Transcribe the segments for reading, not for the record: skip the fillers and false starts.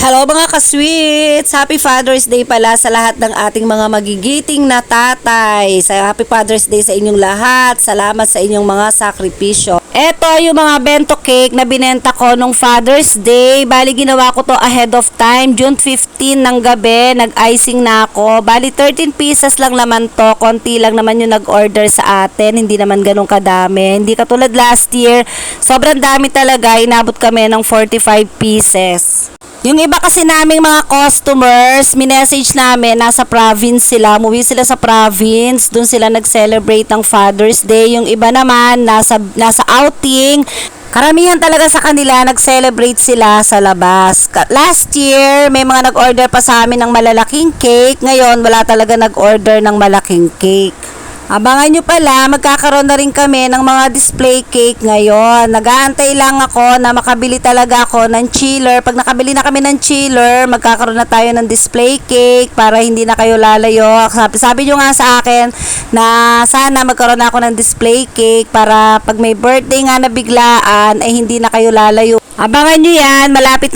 Hello mga ka-sweets! Happy Father's Day pala sa lahat ng ating mga magigiting na tatay. Happy Father's Day sa inyong lahat. Salamat sa inyong mga sakripisyo. Ito yung mga bento cake na binenta ko nung Father's Day. Bali ginawa ko to ahead of time. June 15 ng gabi, nag-icing na ako. Bali 13 pieces lang naman to. Konti lang naman yung nag-order sa atin. Hindi naman ganun kadami. Hindi katulad last year. Sobrang dami talaga. Inabot kami ng 45 pieces. Yung iba kasi naming mga customers, minessage namin, nasa province sila, umuwi sila sa province, dun sila nag-celebrate ng Father's Day. Yung iba naman, nasa outing. Karamihan talaga sa kanila, nag-celebrate sila sa labas. Last year, may mga nag-order pa sa amin ng malalaking cake. Ngayon, wala talaga nag-order ng malaking cake. Abangan nyo pala, magkakaroon na rin kami ng mga display cake ngayon. Nag-aantay lang ako na makabili talaga ako ng chiller. Pag nakabili na kami ng chiller, magkakaroon na tayo ng display cake para hindi na kayo lalayo. Sabi nyo nga sa akin na sana magkaroon na ako ng display cake para pag may birthday nga na biglaan ay hindi na kayo lalayo. Abangan nyo yan, malapit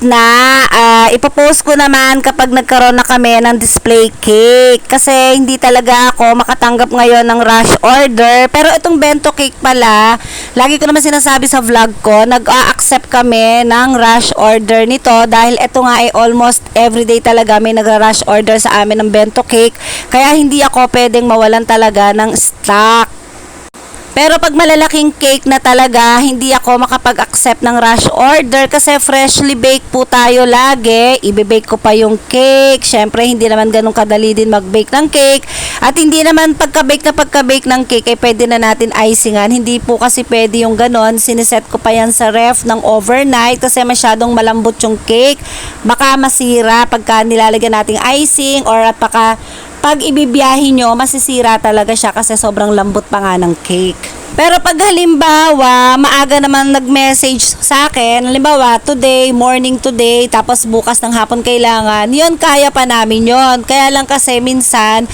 na. Ipopost ko naman kapag nagkaroon na kami ng display cake. Kasi hindi talaga ako makatanggap ngayon ng rush order. Pero itong bento cake pala, lagi ko naman sinasabi sa vlog ko, nag-a-accept kami ng rush order nito. Dahil ito nga ay almost everyday talaga may nagra-rush order sa amin ng bento cake. Kaya hindi ako pwedeng mawalan talaga ng stock. Pero pag malalaking cake na talaga, hindi ako makapag-accept ng rush order kasi freshly baked po tayo lagi. Ibe-bake ko pa yung cake. Syempre, hindi naman ganun kadali din mag-bake ng cake. At hindi naman pagka-bake ng cake ay pwede na natin icingan. Hindi po kasi pwede yung ganun. Siniset ko pa yan sa ref ng overnight kasi masyadong malambot yung cake. Baka masira pagka nilalagyan nating icing or at pag ibibiyahin nyo, masisira talaga siya kasi sobrang lambot pa nga ng cake. Pero pag halimbawa, maaga naman nag-message sa akin, halimbawa, morning today, tapos bukas ng hapon kailangan, yun, kaya pa namin yun. Kaya lang kasi minsan,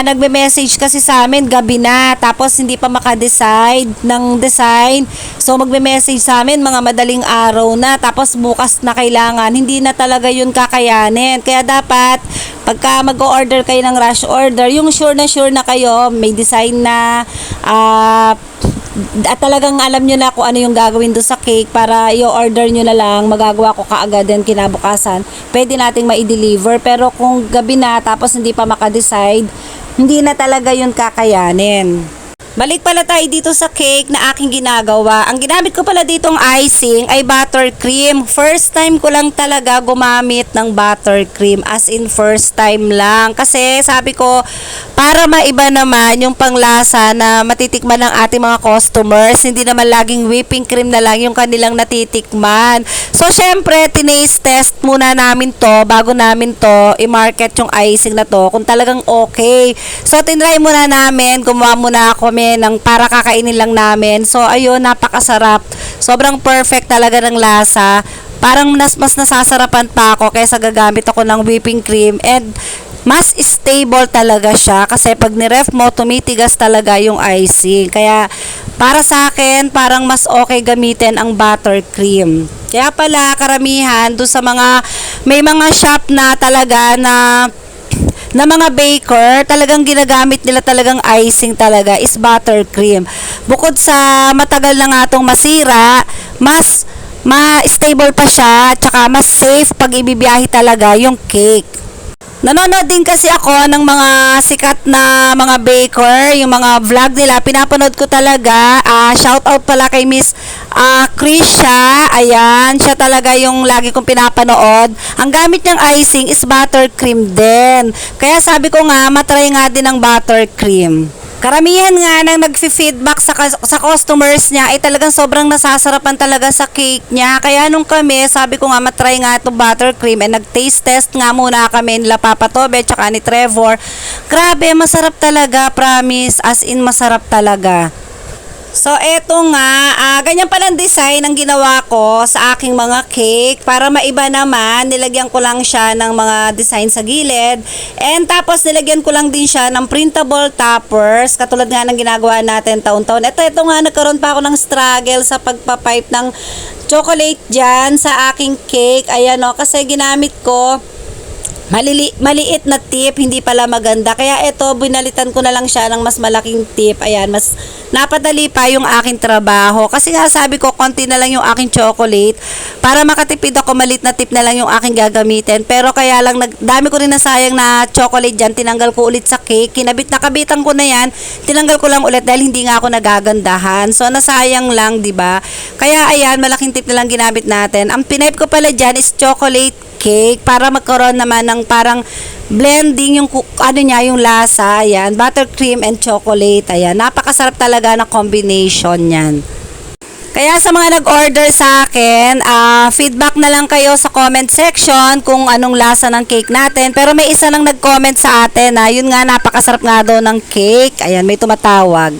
nagme-message kasi sa amin, gabi na, tapos hindi pa maka-decide ng design. So, magme-message sa amin, mga madaling araw na, tapos bukas na kailangan, hindi na talaga yun kakayanin. Kaya dapat, pagka mag-order kayo ng rush order, yung sure na kayo, may design na, at talagang alam nyo na kung ano yung gagawin doon sa cake para i-order nyo na lang, magagawa ko kaagad din kinabukasan, pwede nating ma-deliver. Pero kung gabi na tapos hindi pa maka-decide, hindi na talaga yun kakayanin. Balik pala tayo dito sa cake na aking ginagawa. Ang ginamit ko pala ditong icing ay buttercream. First time ko lang talaga gumamit ng buttercream. As in first time lang. Kasi sabi ko, para maiba naman yung panglasa na matitikman ng ating mga customers. Hindi naman laging whipping cream na lang yung kanilang natitikman. So, syempre, tinaste test muna namin to bago namin to i-market yung icing na to kung talagang okay. So, tinry muna namin. Gumawa muna kami ng para kakainin lang namin. So, ayun, napakasarap. Sobrang perfect talaga ng lasa. Parang mas nasasarapan pa ako kaysa gagamit ako ng whipping cream. And mas stable talaga siya kasi pag ni-ref mo, tumitigas talaga yung icing. Kaya, para sa akin, parang mas okay gamitin ang buttercream. Kaya pala, karamihan, doon sa may mga shop na talaga na mga baker, talagang ginagamit nila talagang icing talaga is buttercream. Bukod sa matagal na nga itong masira, mas ma-stable pa siya, at saka mas safe pag ibibiyahe talaga yung cake. Nanonood din kasi ako ng mga sikat na mga baker, yung mga vlog nila, pinapanood ko talaga. Shout out pala kay Miss Krisha, ayan, siya talaga yung lagi kong pinapanood. Ang gamit niyang icing is buttercream din. Kaya sabi ko nga, matry nga din ng buttercream. Karamihan nga nang nag-feedback sa customers niya ay talagang sobrang nasasarapan talaga sa cake niya. Kaya nung kami, sabi ko nga matry nga itong buttercream and nag-taste test nga muna kami nila Papa Tobe tsaka ni Trevor. Grabe, masarap talaga, promise, as in masarap talaga. So, eto nga, ganyan palang design ang ginawa ko sa aking mga cake. Para maiba naman, nilagyan ko lang siya ng mga design sa gilid. And tapos, nilagyan ko lang din siya ng printable toppers. Katulad nga ng ginagawa natin taon-taon. Ito nga, nagkaroon pa ako ng struggle sa pagpapipe ng chocolate dyan sa aking cake. Ayan o, kasi ginamit ko maliit na tip, hindi pala maganda. Kaya ito, binalitan ko na lang siya ng mas malaking tip. Ayan, mas napadali pa yung aking trabaho. Kasi nga sabi ko, konti na lang yung aking chocolate. Para makatipid ako, maliit na tip na lang yung aking gagamitin. Pero kaya lang, dami ko rin nasayang na chocolate dyan. Tinanggal ko ulit sa cake. Nakabitan ko na yan. Tinanggal ko lang ulit dahil hindi nga ako nagagandahan. So, nasayang lang, di ba? Kaya ayan, malaking tip na lang ginamit natin. Ang pinipe ko pala dyan is chocolate cake para magkaroon naman ng parang blending yung ano niya, yung lasa. Ayan, buttercream and chocolate. Ayan, napakasarap talaga na combination yan. Kaya sa mga nag-order sa akin, feedback na lang kayo sa comment section kung anong lasa ng cake natin. Pero may isa nang nag-comment sa atin na yun nga, napakasarap nga daw ng cake. Ayan, may tumatawag.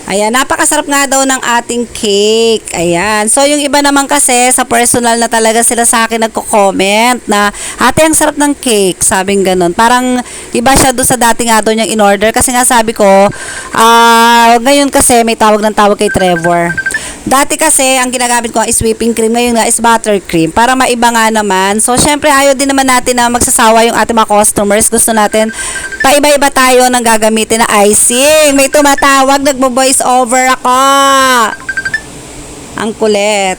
Ayan, napakasarap nga daw ng ating cake. Ayan. So, yung iba naman kasi, sa personal na talaga sila sa akin nagko-comment na, ate, ang sarap ng cake. Sabing ganun. Parang, iba siya doon sa dati nga doon yung in-order. Kasi nga sabi ko, ngayon kasi may tawag ng tawag kay Trevor. Dati kasi, ang ginagamit ko is whipping cream. Ngayon nga is buttercream. Para maiba nga naman. So, syempre, ayaw din naman natin na magsasawa yung ating mga customers. Gusto natin, paiba-iba tayo ng gagamitin na icing. May tumatawag, nagbo-voice over ako. Ang kulit.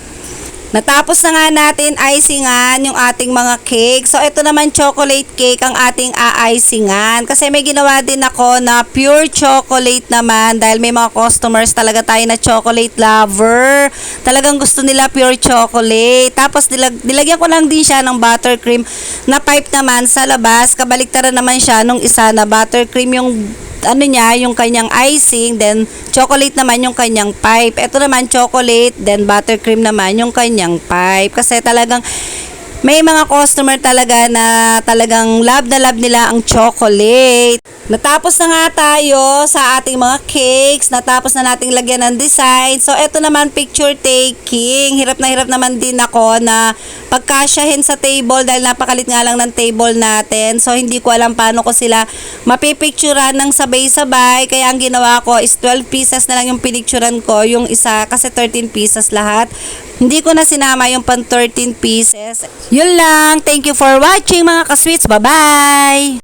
Natapos na nga natin icingan yung ating mga cake. So, ito naman chocolate cake ang ating a-icingan. Kasi may ginawa din ako na pure chocolate naman. Dahil may mga customers talaga tayo na chocolate lover. Talagang gusto nila pure chocolate. Tapos, nilagyan ko lang din siya ng buttercream na pipe naman sa labas. Kabaliktaran naman siya nung isa na buttercream yung ano niya, yung kanyang icing, then chocolate naman yung kanyang pipe. Ito naman chocolate, then buttercream naman yung kanyang pipe. Kasi talagang may mga customer talaga na talagang love na love nila ang chocolate. Natapos na nga tayo sa ating mga cakes. Natapos na nating lagyan ng design. So, eto naman picture taking. Hirap na hirap naman din ako na pagkasyahin sa table dahil napakalit nga lang ng table natin. So, hindi ko alam paano ko sila mapipicturean ng sabay-sabay. Kaya ang ginawa ko is 12 pieces na lang yung pinicturean ko. Yung isa kasi 13 pieces lahat. Hindi ko na sinama yung pan 13 pieces. Yun lang. Thank you for watching mga ka-sweets. Bye-bye!